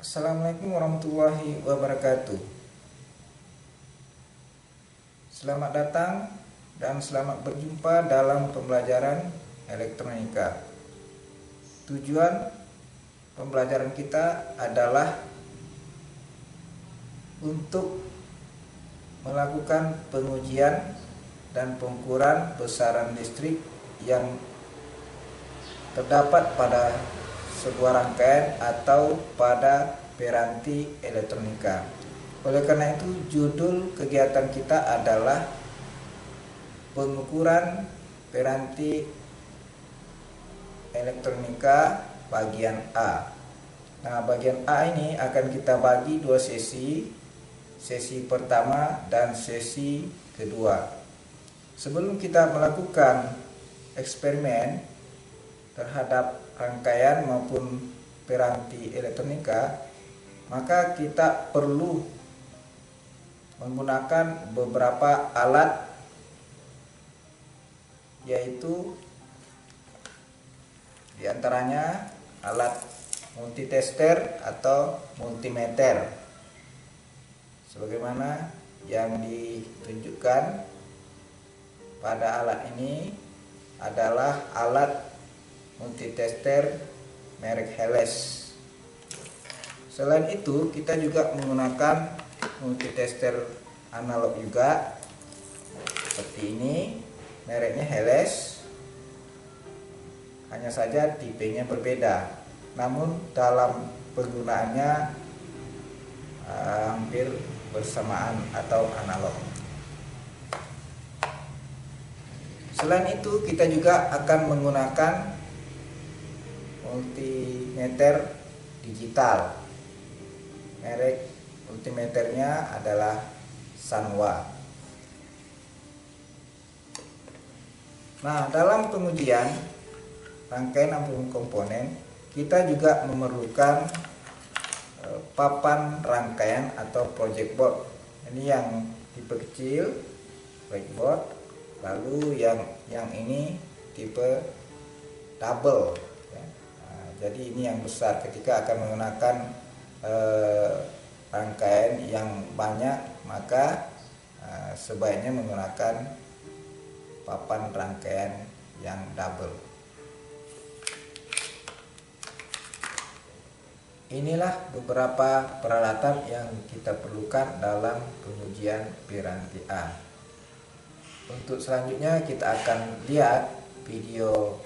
Assalamualaikum warahmatullahi wabarakatuh. Selamat datang dan selamat berjumpa dalam pembelajaran elektronika. Tujuan pembelajaran kita adalah untuk melakukan pengujian dan pengukuran besaran listrik yang terdapat pada sebuah rangkaian atau pada piranti elektronika. Oleh karena itu, judul kegiatan kita adalah pengukuran piranti elektronika bagian A. Nah, bagian A ini akan kita bagi dua sesi, sesi pertama dan sesi kedua. Sebelum kita melakukan eksperimen terhadap rangkaian maupun piranti elektronika, maka kita perlu menggunakan beberapa alat, yaitu diantaranya alat multitester atau multimeter sebagaimana yang ditunjukkan pada alat ini adalah alat multitester merek Helles. Selain itu, kita juga menggunakan multitester analog juga, seperti ini, mereknya Helles, hanya saja tipenya berbeda, namun dalam penggunaannya hampir bersamaan atau analog. Selain itu, kita juga akan menggunakan multimeter digital. Merek multimeternya adalah Sanwa. Nah, dalam pengujian rangkaian ampun komponen, kita juga memerlukan papan rangkaian atau project board. Ini yang tipe kecil, project board. Lalu yang ini tipe double. Jadi ini yang besar. Ketika akan menggunakan rangkaian yang banyak, maka sebaiknya menggunakan papan rangkaian yang double. Inilah beberapa peralatan yang kita perlukan dalam pengujian piranti A. Untuk selanjutnya kita akan lihat video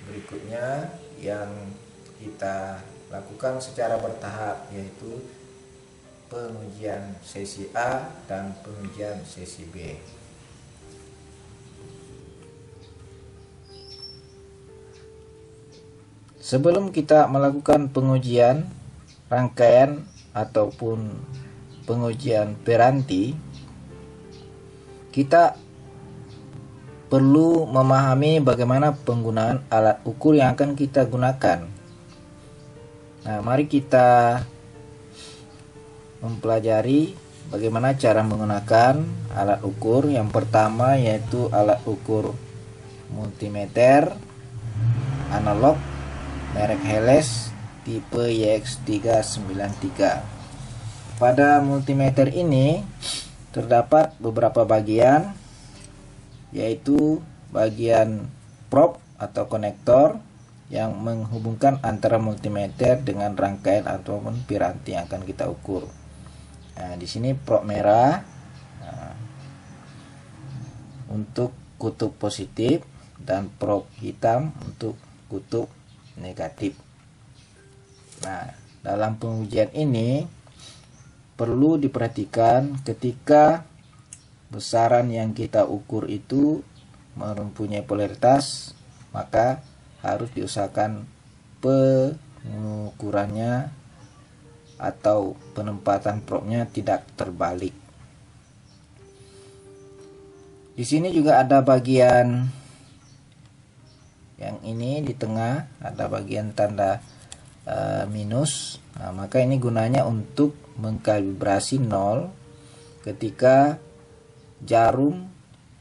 berikutnya yang kita lakukan secara bertahap, yaitu pengujian sesi A dan pengujian sesi B. Sebelum kita melakukan pengujian rangkaian ataupun pengujian piranti, kita perlu memahami bagaimana penggunaan alat ukur yang akan kita gunakan. Nah, mari kita mempelajari bagaimana cara menggunakan alat ukur. Yang pertama yaitu alat ukur multimeter analog merek Helles tipe YX393. Pada multimeter ini terdapat beberapa bagian, yaitu bagian probe atau konektor yang menghubungkan antara multimeter dengan rangkaian ataupun piranti yang akan kita ukur. Nah, di sini probe merah untuk kutub positif dan probe hitam untuk kutub negatif. Nah, dalam pengujian ini perlu diperhatikan ketika besaran yang kita ukur itu mempunyai polaritas, maka harus diusahakan pengukurannya atau penempatan probe-nya tidak terbalik. Di sini juga ada bagian yang ini di tengah, ada bagian tanda minus. Nah, maka ini gunanya untuk mengkalibrasi 0 ketika jarum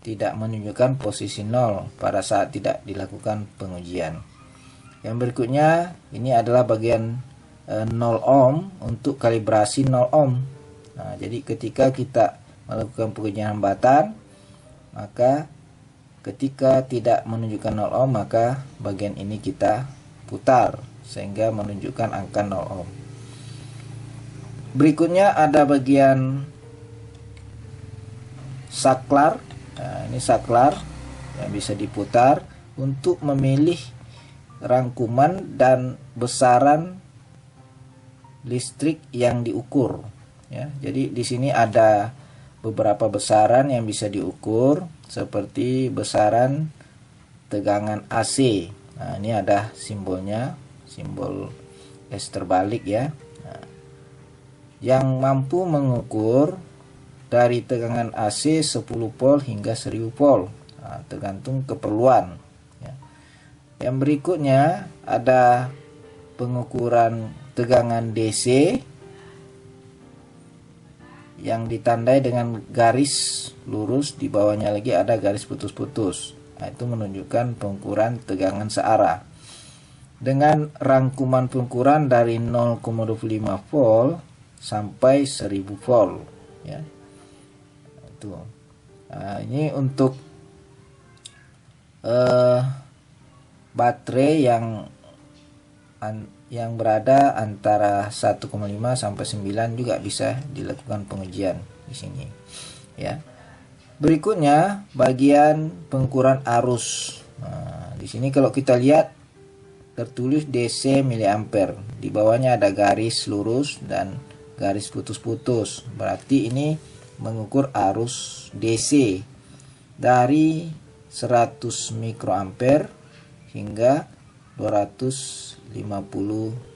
tidak menunjukkan posisi 0 pada saat tidak dilakukan pengujian. Yang berikutnya ini adalah bagian 0 ohm untuk kalibrasi 0 ohm. Nah, jadi ketika kita melakukan pengujian hambatan, maka ketika tidak menunjukkan 0 ohm, maka bagian ini kita putar sehingga menunjukkan angka 0 ohm. Berikutnya ada bagian saklar. Nah, ini saklar yang bisa diputar untuk memilih rangkuman dan besaran listrik yang diukur. Ya, jadi di sini ada beberapa besaran yang bisa diukur, seperti besaran tegangan AC. Nah, ini ada simbolnya, simbol S terbalik ya. Nah, yang mampu mengukur dari tegangan AC 10 volt hingga 1000 volt. Nah, tergantung keperluan. Ya. Yang berikutnya ada pengukuran tegangan DC yang ditandai dengan garis lurus, di bawahnya lagi ada garis putus-putus. Nah, itu menunjukkan pengukuran tegangan searah. Dengan rangkuman pengukuran dari 0,25 volt sampai 1000 volt. Ya. Itu. Nah, ini untuk baterai yang berada antara 1,5 sampai 9 juga bisa dilakukan pengujian di sini. Ya. Berikutnya bagian pengukuran arus. Nah, di sini kalau kita lihat tertulis DC miliampere. Di bawahnya ada garis lurus dan garis putus-putus. Berarti ini mengukur arus DC dari 100 mikroampere hingga 250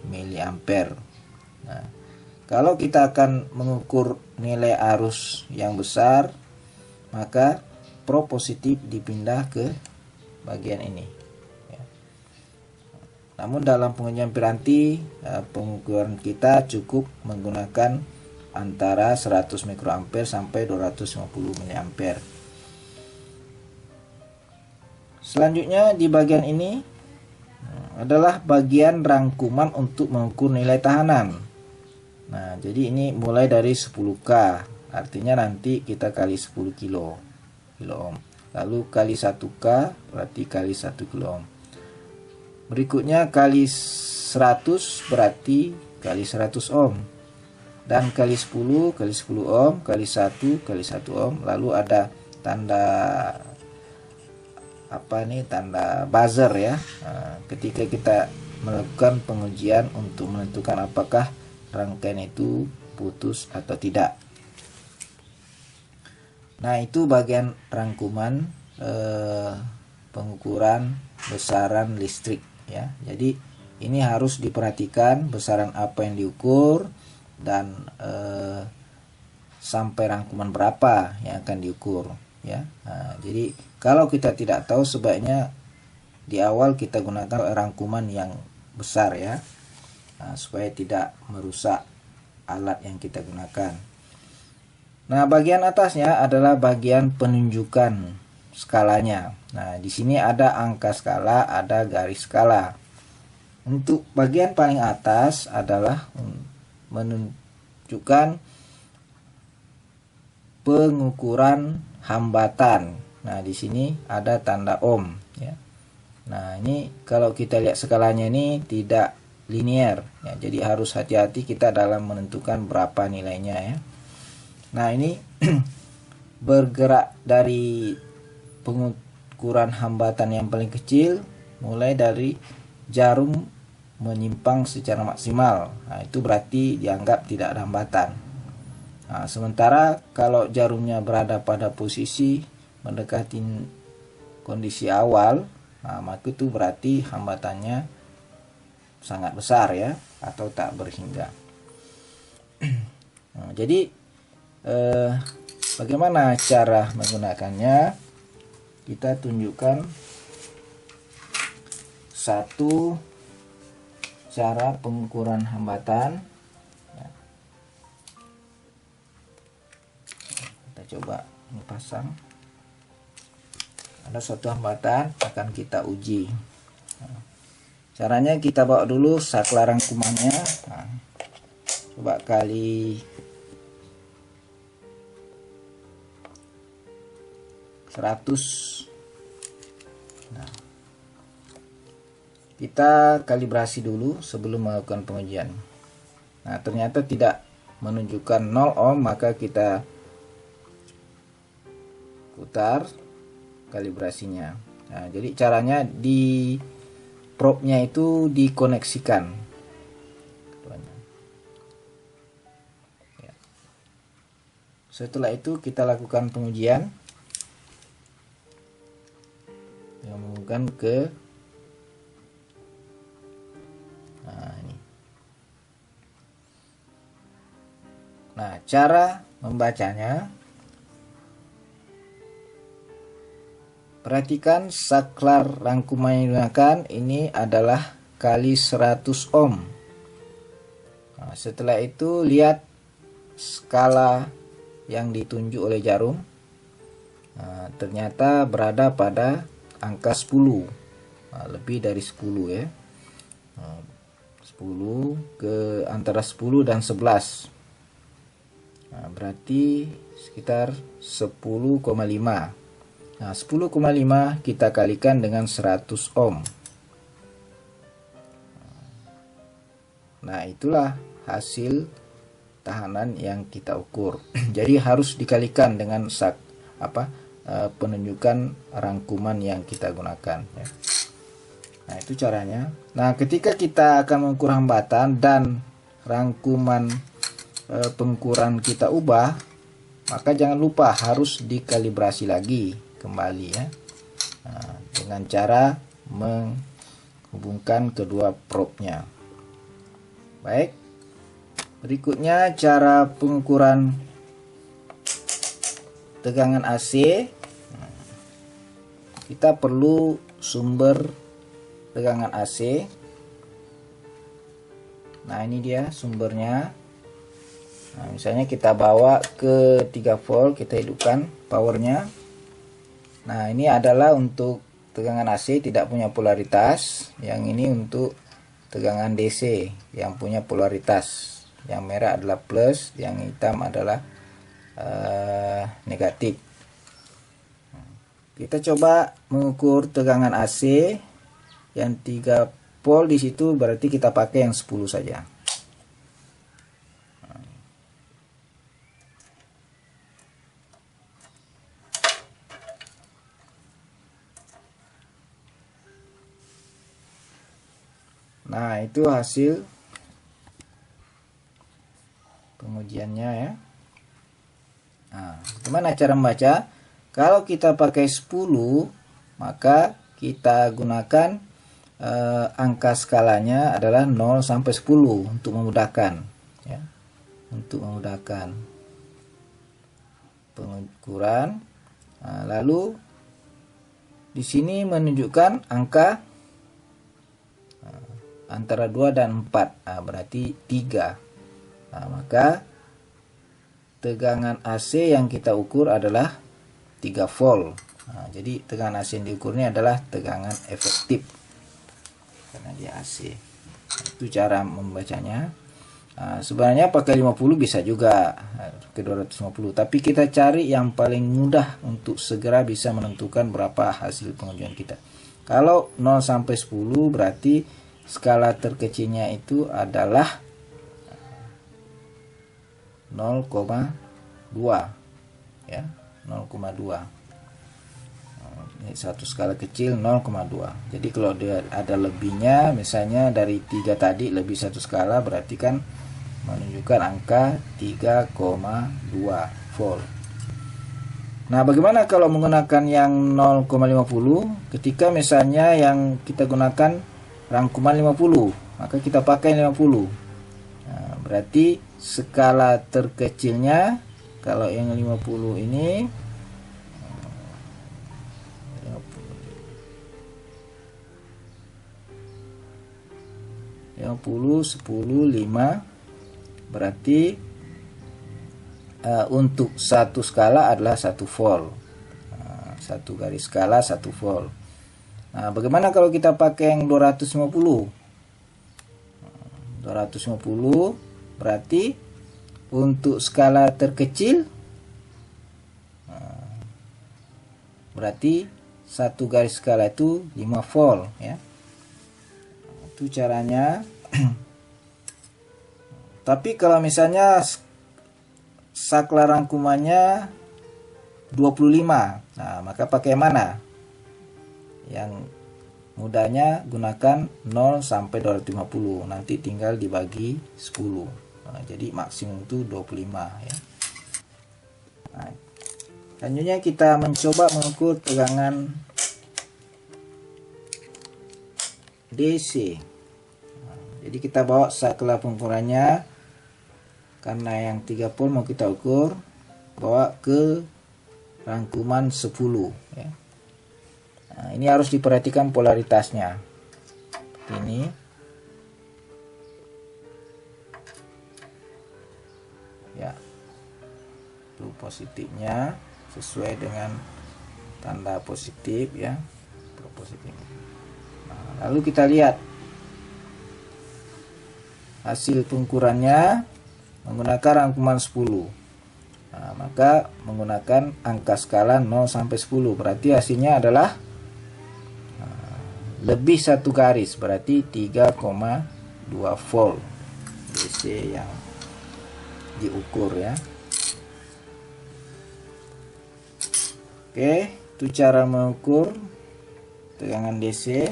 miliampere. Nah, kalau kita akan mengukur nilai arus yang besar, maka pro positif dipindah ke bagian ini. Ya. Namun dalam pengujian piranti, pengukuran kita cukup menggunakan antara 100 mikroampere sampai 250 miliampere. Selanjutnya di bagian ini adalah bagian rangkuman untuk mengukur nilai tahanan. Nah, jadi ini mulai dari 10K, artinya nanti kita kali 10 kilo ohm. Lalu kali 1K berarti kali 1 kilo ohm. Berikutnya kali 100 berarti kali 100 ohm. Dan kali 10 kali 10 ohm kali 1 kali 1 ohm. Lalu ada tanda tanda buzzer ya. Nah, ketika kita melakukan pengujian untuk menentukan apakah rangkaian itu putus atau tidak. Nah, itu bagian rangkuman pengukuran besaran listrik ya. Jadi ini harus diperhatikan besaran apa yang diukur dan sampai rangkuman berapa yang akan diukur ya. Nah, jadi kalau kita tidak tahu, sebaiknya di awal kita gunakan rangkuman yang besar ya. Nah, supaya tidak merusak alat yang kita gunakan. Nah, bagian atasnya adalah bagian penunjukan skalanya. Nah, di sini ada angka skala, ada garis skala. Untuk bagian paling atas adalah menunjukkan pengukuran hambatan. Nah, di sini ada tanda ohm ya. Nah, ini kalau kita lihat skalanya ini tidak linear ya, jadi harus hati-hati kita dalam menentukan berapa nilainya ya. Nah, ini bergerak dari pengukuran hambatan yang paling kecil, mulai dari jarum menyimpang secara maksimal. Nah, itu berarti dianggap tidak ada hambatan. Nah, sementara kalau jarumnya berada pada posisi mendekati kondisi awal, nah, maka itu berarti hambatannya sangat besar ya, atau tak berhingga. Nah, jadi bagaimana cara menggunakannya? Kita tunjukkan satu cara pengukuran hambatan. Kita coba ini pasang. Ada suatu hambatan akan kita uji. Caranya kita bawa dulu saklar rangkumannya. Nah, coba kali 100. Nah, kita kalibrasi dulu sebelum melakukan pengujian. Nah, ternyata tidak menunjukkan 0 ohm, maka kita putar kalibrasinya. Nah, jadi caranya di probe-nya itu dikoneksikan. Ya. Setelah itu kita lakukan pengujian. Yang ke ini. Nah, cara membacanya, perhatikan saklar rangkuman yang digunakan ini adalah kali 100 ohm. Nah, setelah itu lihat skala yang ditunjuk oleh jarum. Nah, ternyata berada pada angka 10. Nah, lebih dari 10 ya. Nah, 10 ke antara 10 dan 11. Nah, berarti sekitar 10,5. Nah, 10,5 kita kalikan dengan 100 ohm. Nah, itulah hasil tahanan yang kita ukur. Jadi harus dikalikan dengan penunjukan rangkuman yang kita gunakan ya. Nah, itu caranya. Nah, ketika kita akan mengukur hambatan dan rangkuman pengukuran kita ubah, maka jangan lupa harus dikalibrasi lagi kembali ya. Nah, dengan cara menghubungkan kedua probe-nya. Baik. Berikutnya cara pengukuran tegangan AC. Kita perlu sumber tegangan AC. Nah, ini dia sumbernya. Nah, misalnya kita bawa ke 3 volt, kita hidupkan powernya. Nah, ini adalah untuk tegangan AC tidak punya polaritas. Yang ini untuk tegangan DC yang punya polaritas. Yang merah adalah plus, yang hitam adalah negatif. Kita coba mengukur tegangan AC yang 3 volt di situ, berarti kita pakai yang 10 saja. Nah, itu hasil pengujiannya ya. Nah, gimana cara membaca? Kalau kita pakai 10, maka kita gunakan angka skalanya adalah 0 sampai 10 untuk memudahkan ya. Untuk memudahkan pengukuran. Nah, lalu di sini menunjukkan angka antara 2 dan 4. Nah, berarti 3. Nah, maka tegangan AC yang kita ukur adalah 3 volt. Nah, jadi tegangan AC yang diukur ini adalah tegangan efektif karena dia AC. Itu cara membacanya. Nah, sebenarnya pakai 50 bisa juga ke 250, tapi kita cari yang paling mudah untuk segera bisa menentukan berapa hasil pengujian kita. Kalau 0 sampai 10 berarti skala terkecilnya itu adalah 0,2 ya, 0,2. Ini satu skala kecil 0,2. Jadi kalau dia ada lebihnya, misalnya dari 3 tadi lebih satu skala, berarti kan menunjukkan angka 3,2 volt. Nah, bagaimana kalau menggunakan yang 0,50? Ketika misalnya yang kita gunakan rangkuman 50, maka kita pakai 50. Nah, berarti skala terkecilnya kalau yang 50 ini 50, 10, 5, berarti untuk satu skala adalah 1 volt. Satu garis skala 1 volt. Nah, bagaimana kalau kita pakai yang 250? 250 berarti untuk skala terkecil berarti satu garis skala itu 5 volt ya. Itu caranya. Tapi kalau misalnya saklar rangkumannya 25, nah maka pakai mana? Yang mudahnya gunakan 0 sampai 250, nanti tinggal dibagi 10. Nah, jadi maksimum itu 25 ya. Nah, selanjutnya kita mencoba mengukur tegangan DC. Nah, jadi kita bawa saklar pengukurannya, karena yang 3 volt mau kita ukur, bawa ke rangkuman 10 ya. Nah, ini harus diperhatikan polaritasnya. Seperti ini. Ya. Itu positifnya sesuai dengan tanda positif ya. Positif. Nah, lalu kita lihat hasil pengukurannya menggunakan rangkuman 10. Nah, maka menggunakan angka skala 0 sampai 10, berarti hasilnya adalah lebih satu garis, berarti 3,2 volt DC yang diukur ya. Oke, itu cara mengukur tegangan DC.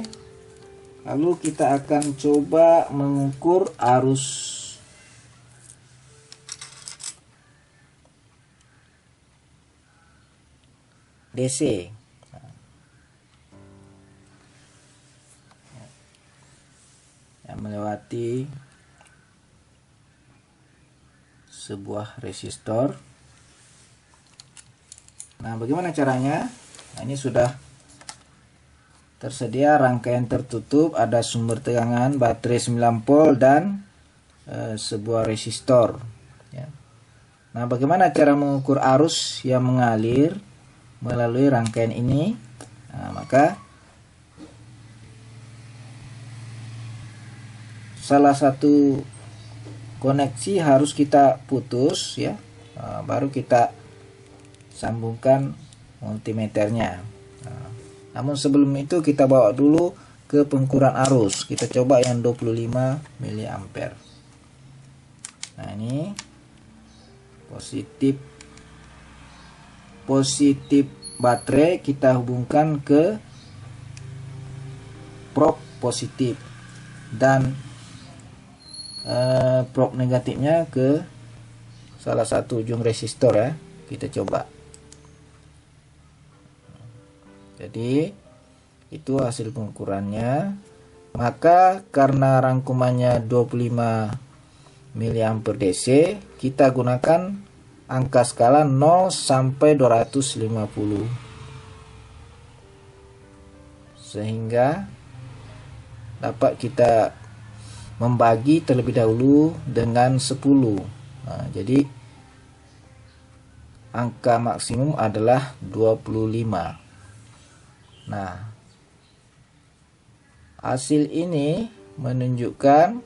Lalu kita akan coba mengukur arus DC. Yang melewati sebuah resistor. Nah, bagaimana caranya? Nah, ini sudah tersedia rangkaian tertutup, ada sumber tegangan, baterai 9 volt dan sebuah resistor ya. Nah, bagaimana cara mengukur arus yang mengalir melalui rangkaian ini? Nah, maka salah satu koneksi harus kita putus ya. Nah, baru kita sambungkan multimeternya. Nah, namun sebelum itu kita bawa dulu ke pengukuran arus. Kita coba yang 25 mA. Nah, ini positif baterai kita hubungkan ke probe positif dan probe negatifnya ke salah satu ujung resistor ya. Kita coba. Jadi itu hasil pengukurannya. Maka karena rangkumannya 25 mA DC, kita gunakan angka skala 0 sampai 250. Sehingga dapat kita membagi terlebih dahulu dengan 10. Nah, jadi angka maksimum adalah 25. Nah, hasil ini menunjukkan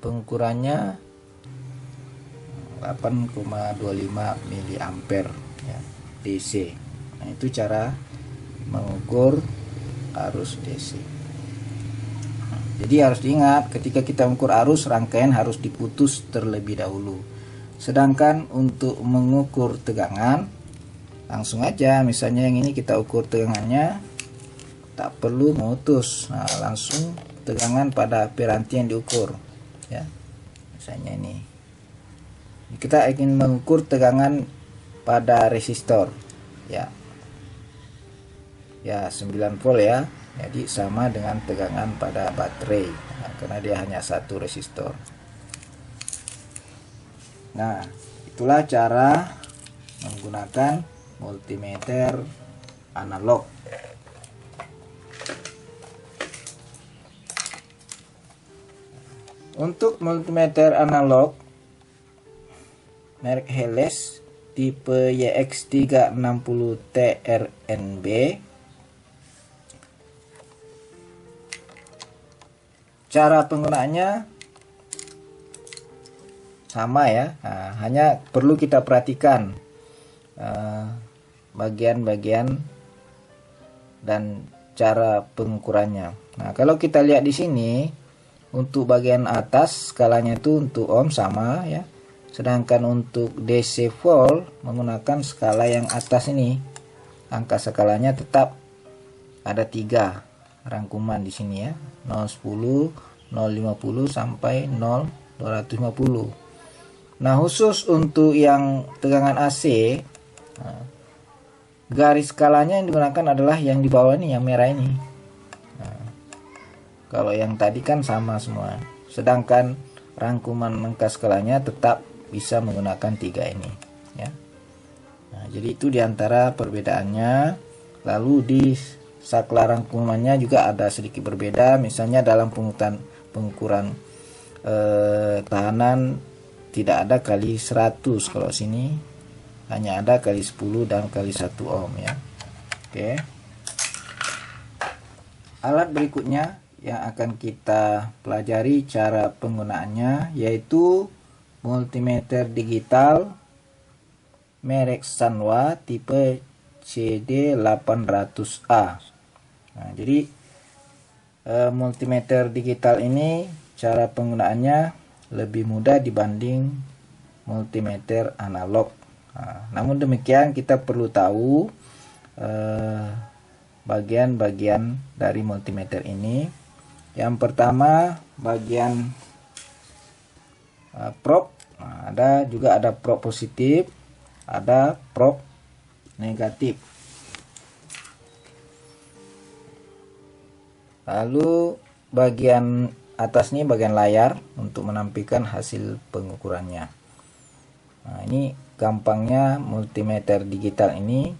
pengukurannya 8,25 mA ya, DC. Nah, itu cara mengukur arus DC. Jadi harus diingat, ketika kita mengukur arus, rangkaian harus diputus terlebih dahulu. Sedangkan untuk mengukur tegangan, langsung aja. Misalnya yang ini kita ukur tegangannya, tak perlu memutus. Nah, langsung tegangan pada piranti yang diukur ya. Misalnya ini kita ingin mengukur tegangan pada resistor ya 9 volt ya. Jadi sama dengan tegangan pada baterai, nah, karena dia hanya satu resistor. Nah, itulah cara menggunakan multimeter analog. Untuk multimeter analog merek Helles tipe YX360TRNB cara penggunaannya sama ya. Nah, hanya perlu kita perhatikan bagian-bagian dan cara pengukurannya. Nah, kalau kita lihat di sini untuk bagian atas skalanya itu untuk ohm sama ya. Sedangkan untuk DC volt menggunakan skala yang atas ini. Angka skalanya tetap ada 3 rangkuman di sini ya. 010, 050 sampai 0250. Nah, khusus untuk yang tegangan AC, garis skalanya yang digunakan adalah yang di bawah ini, yang merah ini. Nah, kalau yang tadi kan sama semua. Sedangkan rangkuman angka skalanya tetap bisa menggunakan 3 ini ya. Nah, jadi itu diantara perbedaannya. Lalu di saklar rangkumannya juga ada sedikit berbeda. Misalnya dalam pengukuran tahanan tidak ada kali 100, kalau sini hanya ada kali 10 dan kali 1 ohm ya. Oke. Alat berikutnya yang akan kita pelajari cara penggunaannya yaitu multimeter digital merek Sanwa tipe CD800A. Nah, jadi multimeter digital ini cara penggunaannya lebih mudah dibanding multimeter analog. Nah, namun demikian kita perlu tahu bagian-bagian dari multimeter ini. Yang pertama bagian probe. Nah, ada probe positif, ada probe negatif. Lalu bagian atas ini bagian layar untuk menampilkan hasil pengukurannya. Nah, ini gampangnya multimeter digital ini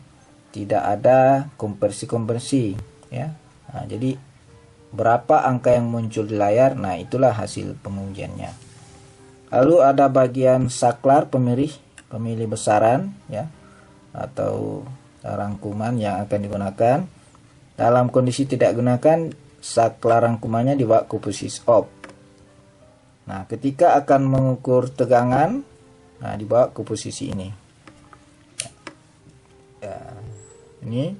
tidak ada konversi ya. Nah, jadi berapa angka yang muncul di layar, nah itulah hasil pengujiannya. Lalu ada bagian saklar pemilih besaran ya, atau rangkuman yang akan digunakan. Dalam kondisi tidak gunakan, saklar rangkumannya dibawa ke posisi off. Nah, ketika akan mengukur tegangan, nah dibawa ke posisi ini. Ya, ini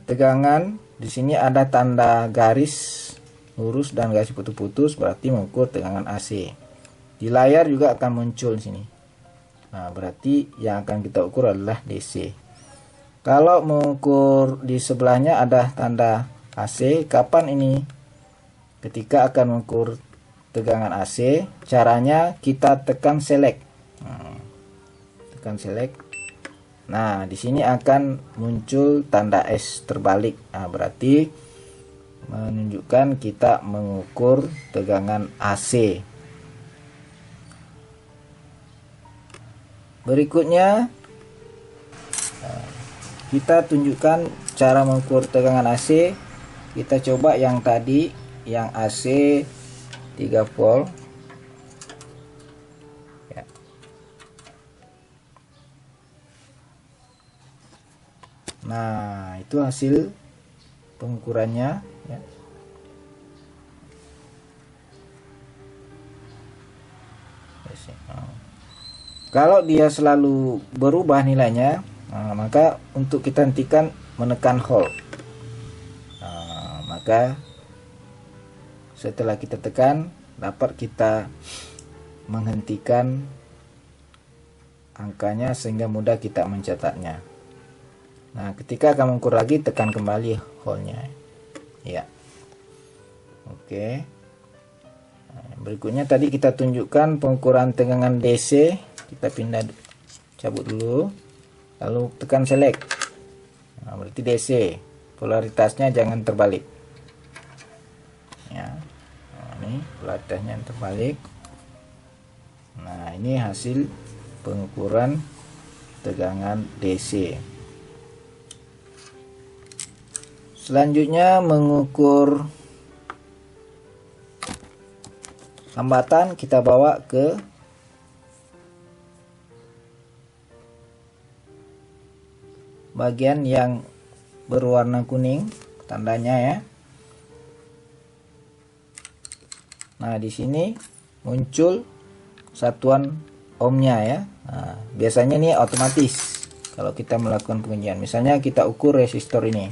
tegangan di sini ada tanda garis lurus dan garis putus-putus, berarti mengukur tegangan AC. Di layar juga akan muncul di sini. Nah, berarti yang akan kita ukur adalah DC. Kalau mengukur di sebelahnya ada tanda AC, kapan ini? Ketika akan mengukur tegangan AC, caranya kita tekan select. Tekan select. Nah, di sini akan muncul tanda S terbalik. Nah, berarti menunjukkan kita mengukur tegangan AC. Berikutnya kita tunjukkan cara mengukur tegangan AC. Kita coba yang tadi, yang AC 3 volt ya. Nah, itu hasil pengukurannya ya. Kalau dia selalu berubah nilainya, nah, maka untuk kita hentikan menekan hold. Nah, maka setelah kita tekan, dapat kita menghentikan angkanya sehingga mudah kita mencatatnya. Nah, ketika akan mengukur lagi, tekan kembali holdnya ya. Oke. Nah, berikutnya tadi kita tunjukkan pengukuran tegangan DC. Kita pindah, cabut dulu, lalu tekan select. Nah, berarti DC, polaritasnya jangan terbalik ya. Nah, ini polaritasnya yang terbalik. Nah, ini hasil pengukuran tegangan DC. Selanjutnya mengukur hambatan, kita bawa ke bagian yang berwarna kuning tandanya ya. Nah, di sini muncul satuan ohmnya ya. Nah, biasanya ini otomatis kalau kita melakukan pengujian. Misalnya kita ukur resistor ini.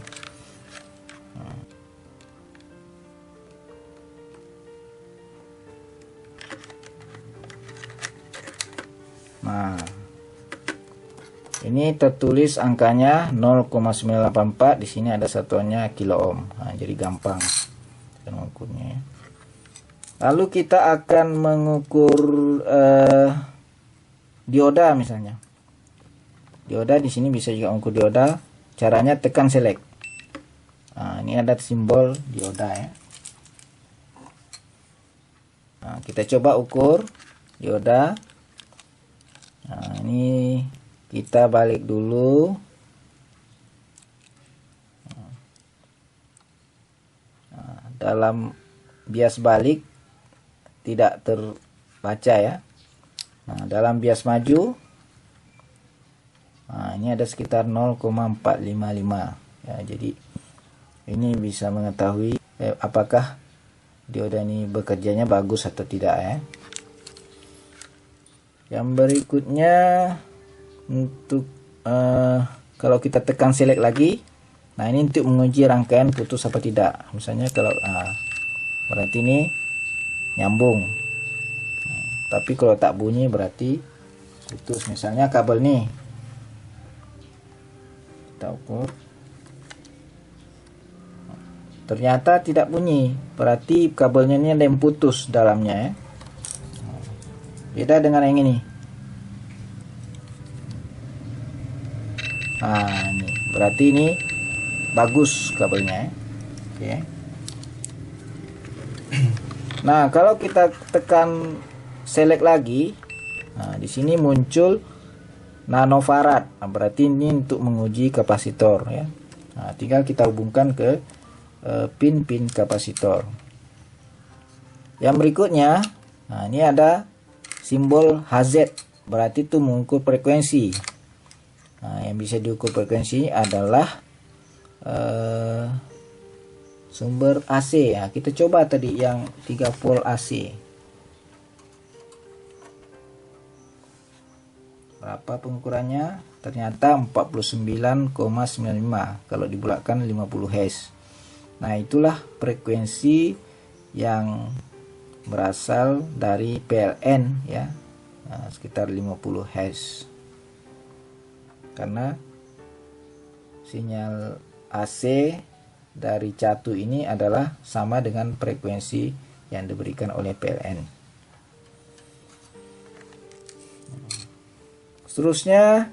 Nah, ini tertulis angkanya 0,984, di sini ada satuannya kilo ohm. Nah, jadi gampang mengukurnya. Lalu kita akan mengukur dioda misalnya. Dioda di sini bisa juga mengukur dioda. Caranya tekan select. Nah, ini ada simbol dioda ya. Nah, kita coba ukur dioda. Nah, ini kita balik dulu. Nah, dalam bias balik tidak terbaca ya. Nah, dalam bias maju, nah, ini ada sekitar 0,455 ya. Jadi ini bisa mengetahui apakah dioda ini bekerjanya bagus atau tidak ya. Yang berikutnya untuk kalau kita tekan select lagi, nah ini untuk menguji rangkaian putus apa tidak. Misalnya kalau berarti ini nyambung, tapi kalau tak bunyi berarti putus. Misalnya kabel nih kita ukur, ternyata tidak bunyi, berarti kabelnya ini ada yang putus dalamnya ya. Beda dengan yang ini. Nah, ini berarti ini bagus kabelnya. Oke. Nah, kalau kita tekan select lagi, nah di sini muncul nanofarad. Nah, berarti ini untuk menguji kapasitor ya. Nah, tinggal kita hubungkan ke pin-pin kapasitor. Yang berikutnya, nah ini ada simbol HZ, berarti itu mengukur frekuensi. Nah, yang bisa diukur frekuensi adalah sumber AC ya. Kita coba tadi yang 3 volt AC. Berapa pengukurannya? Ternyata 49,95 kalau dibulatkan 50 Hz. Nah, itulah frekuensi yang berasal dari PLN ya. Nah, sekitar 50 Hz. Karena sinyal AC dari catu ini adalah sama dengan frekuensi yang diberikan oleh PLN. Seterusnya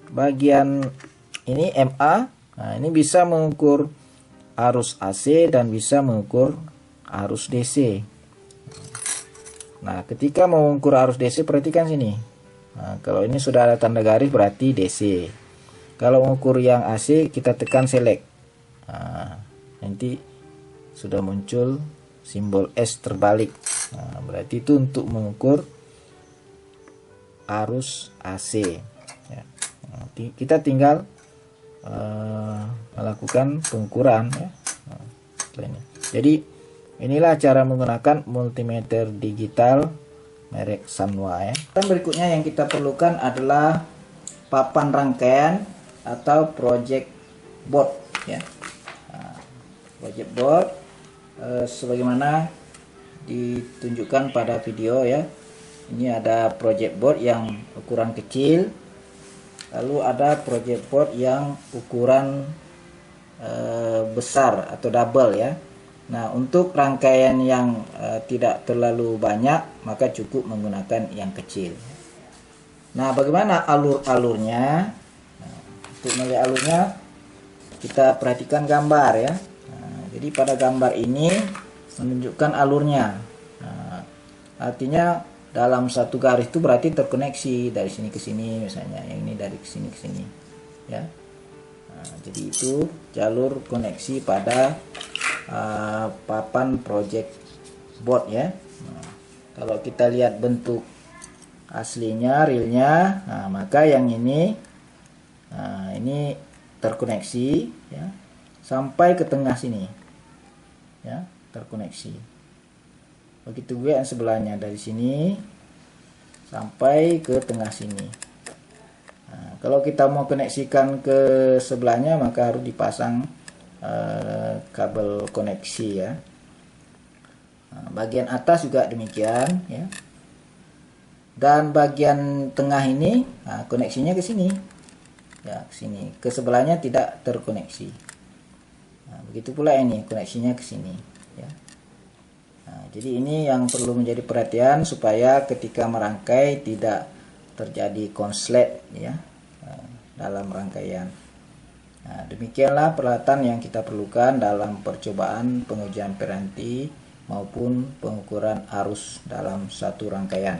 bagian ini MA. Nah, ini bisa mengukur arus AC dan bisa mengukur arus DC. Nah, ketika mengukur arus DC, perhatikan sini. Nah, kalau ini sudah ada tanda garis berarti DC. Kalau mengukur yang AC, kita tekan select. Nah, nanti sudah muncul simbol S terbalik. Nah, berarti itu untuk mengukur arus AC. Ya. Nanti kita tinggal melakukan pengukuran. Ya. Nah, jadi inilah cara menggunakan multimeter digital merek Sanwa ya. Dan berikutnya yang kita perlukan adalah papan rangkaian atau project board ya. Nah, project board sebagaimana ditunjukkan pada video ya. Ini ada project board yang ukuran kecil, lalu ada project board yang ukuran besar atau double ya. Nah, untuk rangkaian yang tidak terlalu banyak, maka cukup menggunakan yang kecil. Nah, bagaimana alur-alurnya? Nah, untuk melihat alurnya, kita perhatikan gambar ya. Nah, jadi pada gambar ini menunjukkan alurnya. Nah, artinya dalam satu garis itu berarti terkoneksi dari sini ke sini, misalnya yang ini dari sini ke sini, ya. Nah, jadi itu jalur koneksi pada papan project board ya. Nah, kalau kita lihat bentuk aslinya realnya, nah, maka yang ini terkoneksi ya sampai ke tengah sini ya, terkoneksi. Begitu juga yang sebelahnya, dari sini sampai ke tengah sini. Nah, kalau kita mau koneksikan ke sebelahnya maka harus dipasang kabel koneksi ya. Nah, bagian atas juga demikian ya. Dan bagian tengah ini, nah, koneksinya ke sini. Ya, ke sini. Ke sebelahnya tidak terkoneksi. Nah, begitu pula ini, koneksinya ke sini ya. Nah, jadi ini yang perlu menjadi perhatian supaya ketika merangkai tidak terjadi konslet ya dalam rangkaian. Nah, demikianlah peralatan yang kita perlukan dalam percobaan pengujian Piranti maupun pengukuran arus dalam satu rangkaian.